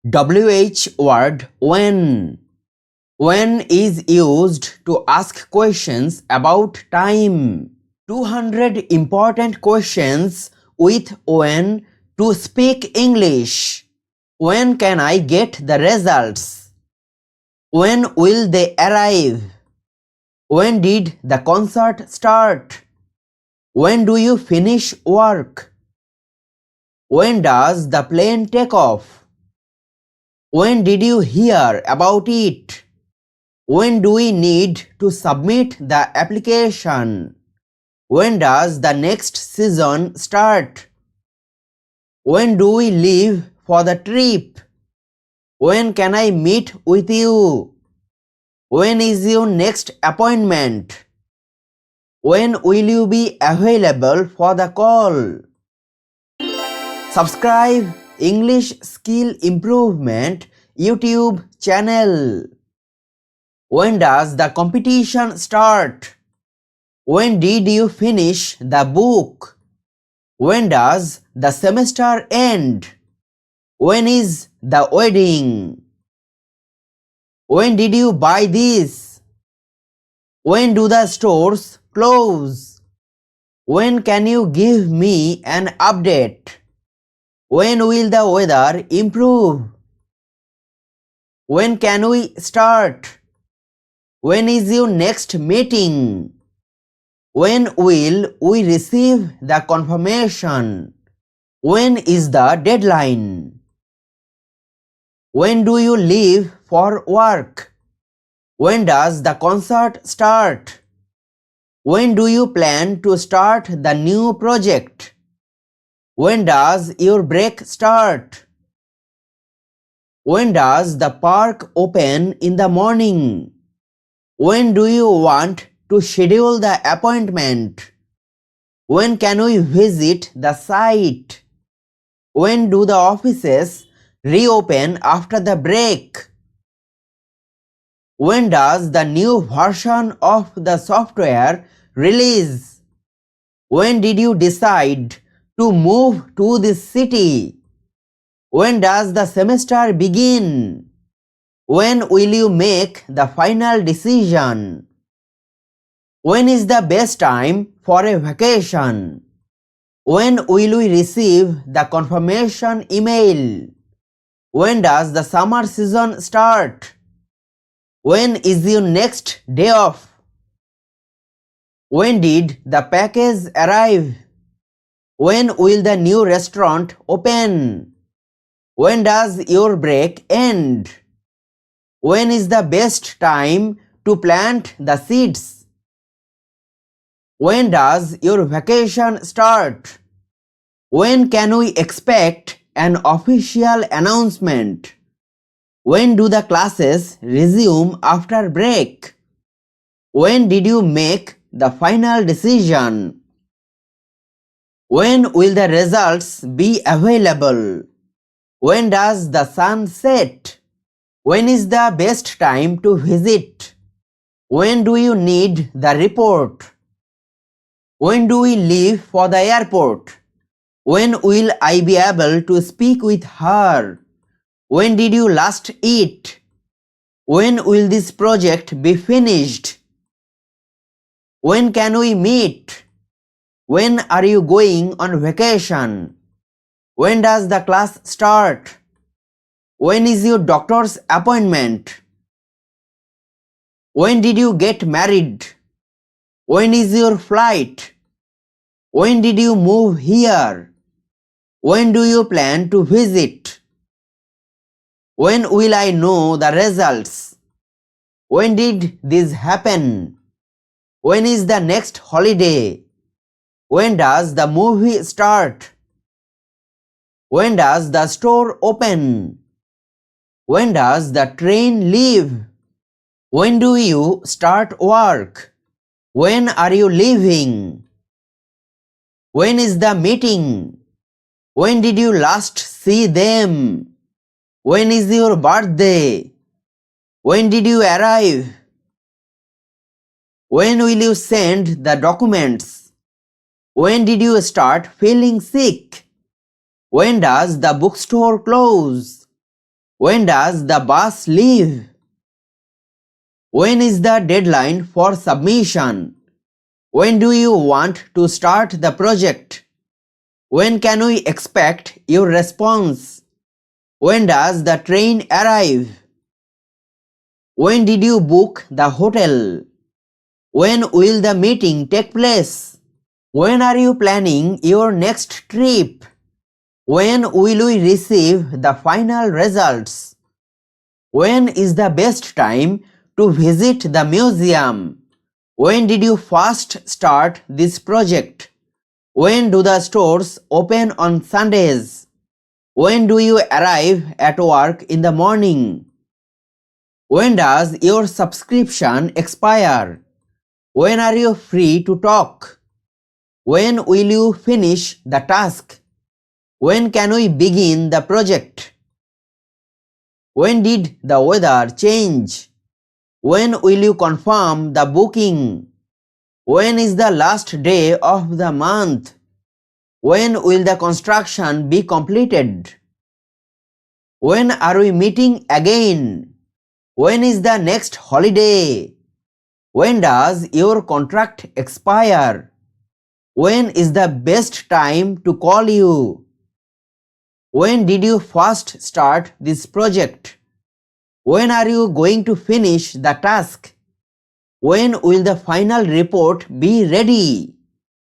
WH word when. When is used to ask questions about time. 200 important questions with when to speak English. When can I get the results? When will they arrive? When did the concert start? When do you finish work? When does the plane take off? When did you hear about it? When do we need to submit the application? When does the next season start? When do we leave for the trip? When can I meet with you? When is your next appointment? When will you be available for the call? Subscribe English Skill Improvement YouTube channel. When does the competition start? When did you finish the book? When does the semester end? When is the wedding? When did you buy this? When do the stores close? When can you give me an update? When will the weather improve? When can we start? When is your next meeting? When will we receive the confirmation? When is the deadline? When do you leave for work? When does the concert start? When do you plan to start the new project? When does your break start? When does the park open in the morning? When do you want to schedule the appointment? When can we visit the site? When do the offices reopen after the break? When does the new version of the software release? When did you decide to move to this city? When does the semester begin? When will you make the final decision? When is the best time for a vacation? When will we receive the confirmation email? When does the summer season start? When is your next day off? When did the package arrive? When will the new restaurant open? When does your break end? When is the best time to plant the seeds? When does your vacation start? When can we expect an official announcement? When do the classes resume after break? When did you make the final decision? When will the results be available? When does the sun set? When is the best time to visit? When do you need the report? When do we leave for the airport? When will I be able to speak with her? When did you last eat? When will this project be finished? When can we meet? When are you going on vacation? When does the class start? When is your doctor's appointment? When did you get married? When is your flight? When did you move here? When do you plan to visit? When will I know the results? When did this happen? When is the next holiday? When does the movie start? When does the store open? When does the train leave? When do you start work? When are you leaving? When is the meeting? When did you last see them? When is your birthday? When did you arrive? When will you send the documents? When did you start feeling sick? When does the bookstore close? When does the bus leave? When is the deadline for submission? When do you want to start the project? When can we expect your response? When does the train arrive? When did you book the hotel? When will the meeting take place? When are you planning your next trip? When will we receive the final results? When is the best time to visit the museum? When did you first start this project? When do the stores open on Sundays? When do you arrive at work in the morning? When does your subscription expire? When are you free to talk? When will you finish the task? When can we begin the project? When did the weather change? When will you confirm the booking? When is the last day of the month? When will the construction be completed? When are we meeting again? When is the next holiday? When does your contract expire? When is the best time to call you? When did you first start this project? When are you going to finish the task? When will the final report be ready?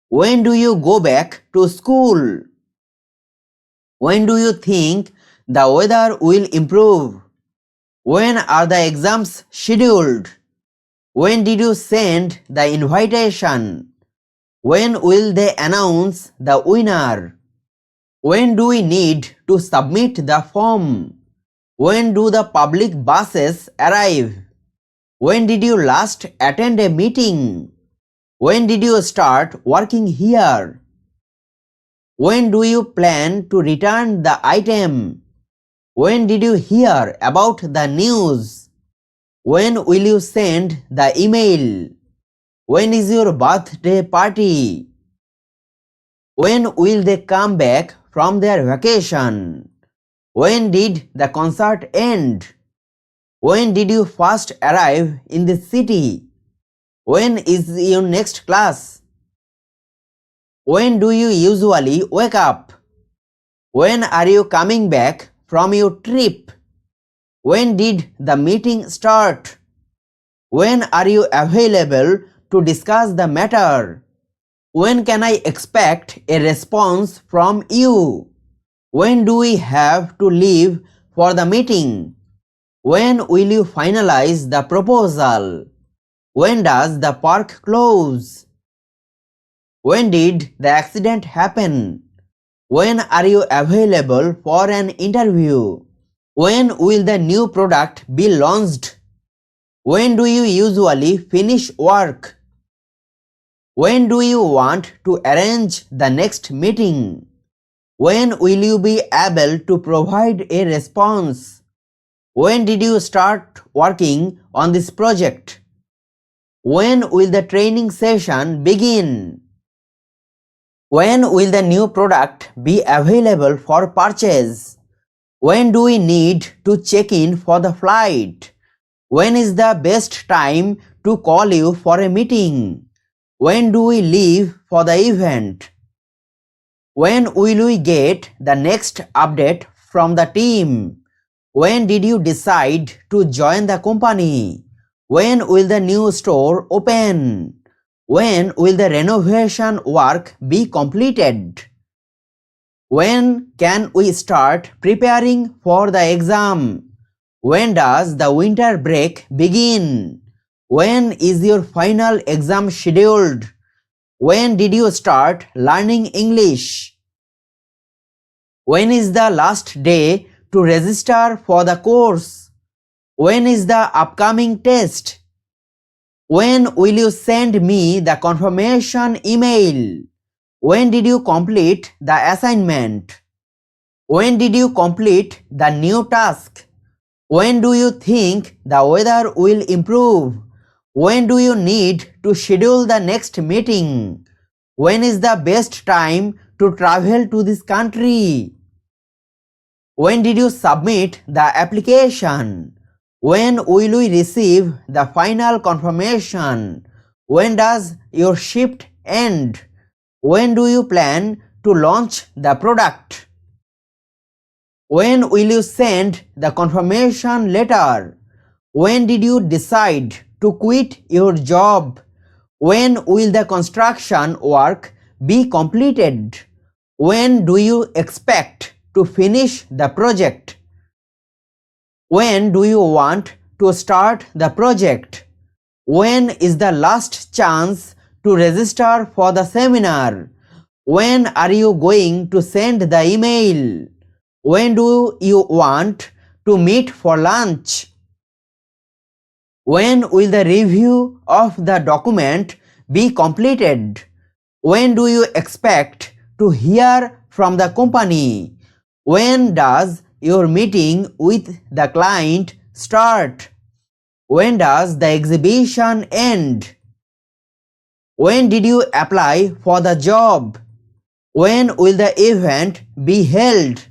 When do you go back to school? When do you think the weather will improve? When are the exams scheduled? When did you send the invitation? When will they announce the winner? When do we need to submit the form? When do the public buses arrive? When did you last attend a meeting? When did you start working here? When do you plan to return the item? When did you hear about the news? When will you send the email? When is your birthday party? When will they come back from their vacation? When did the concert end? When did you first arrive in the city? When is your next class? When do you usually wake up? When are you coming back from your trip? When did the meeting start? When are you available to discuss the matter? When can I expect a response from you? When do we have to leave for the meeting? When will you finalize the proposal? When does the park close? When did the accident happen? When are you available for an interview? When will the new product be launched? When do you usually finish work? When do you want to arrange the next meeting? When will you be able to provide a response? When did you start working on this project? When will the training session begin? When will the new product be available for purchase? When do we need to check in for the flight? When is the best time to call you for a meeting? When do we leave for the event? When will we get the next update from the team? When did you decide to join the company? When will the new store open? When will the renovation work be completed? When can we start preparing for the exam? When does the winter break begin? When is your final exam scheduled? When did you start learning English? When is the last day to register for the course? When is the upcoming test? When will you send me the confirmation email? When did you complete the assignment? When did you complete the new task? When do you think the weather will improve? When do you need to schedule the next meeting? When is the best time to travel to this country? When did you submit the application? When will we receive the final confirmation? When does your shift end? When do you plan to launch the product? When will you send the confirmation letter? When did you decide to quit your job? When will the construction work be completed? When do you expect to finish the project? When do you want to start the project? When is the last chance to register for the seminar? When are you going to send the email? When do you want to meet for lunch? When will the review of the document be completed? When do you expect to hear from the company? When does your meeting with the client start? When does the exhibition end? When did you apply for the job? When will the event be held?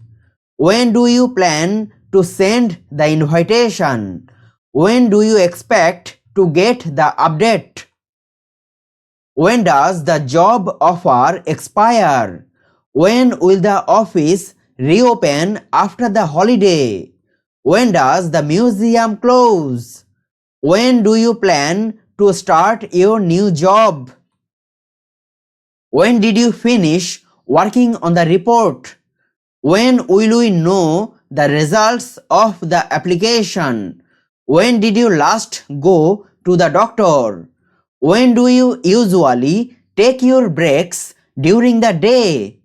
When do you plan to send the invitation? When do you expect to get the update? When does the job offer expire? When will the office reopen after the holiday? When does the museum close? When do you plan to start your new job? When did you finish working on the report? When will we know the results of the application? When did you last go to the doctor? When do you usually take your breaks during the day?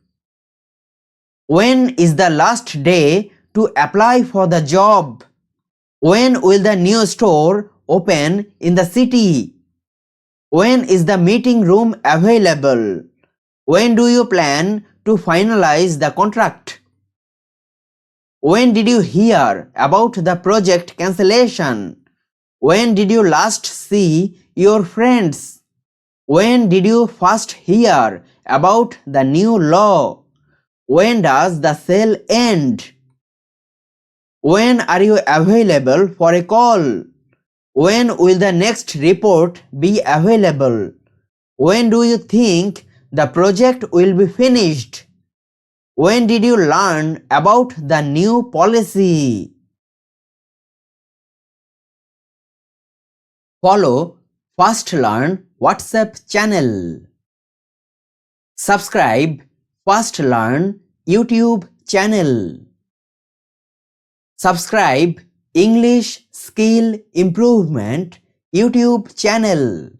When is the last day to apply for the job? When will the new store open in the city? When is the meeting room available? When do you plan to finalize the contract? When did you hear about the project cancellation? When did you last see your friends? When did you first hear about the new law? When does the sale end? When are you available for a call? When will the next report be available? When do you think the project will be finished? When did you learn about the new policy? Follow Fast Learn WhatsApp channel. Subscribe Fast Learn YouTube channel. Subscribe English Skill Improvement YouTube channel.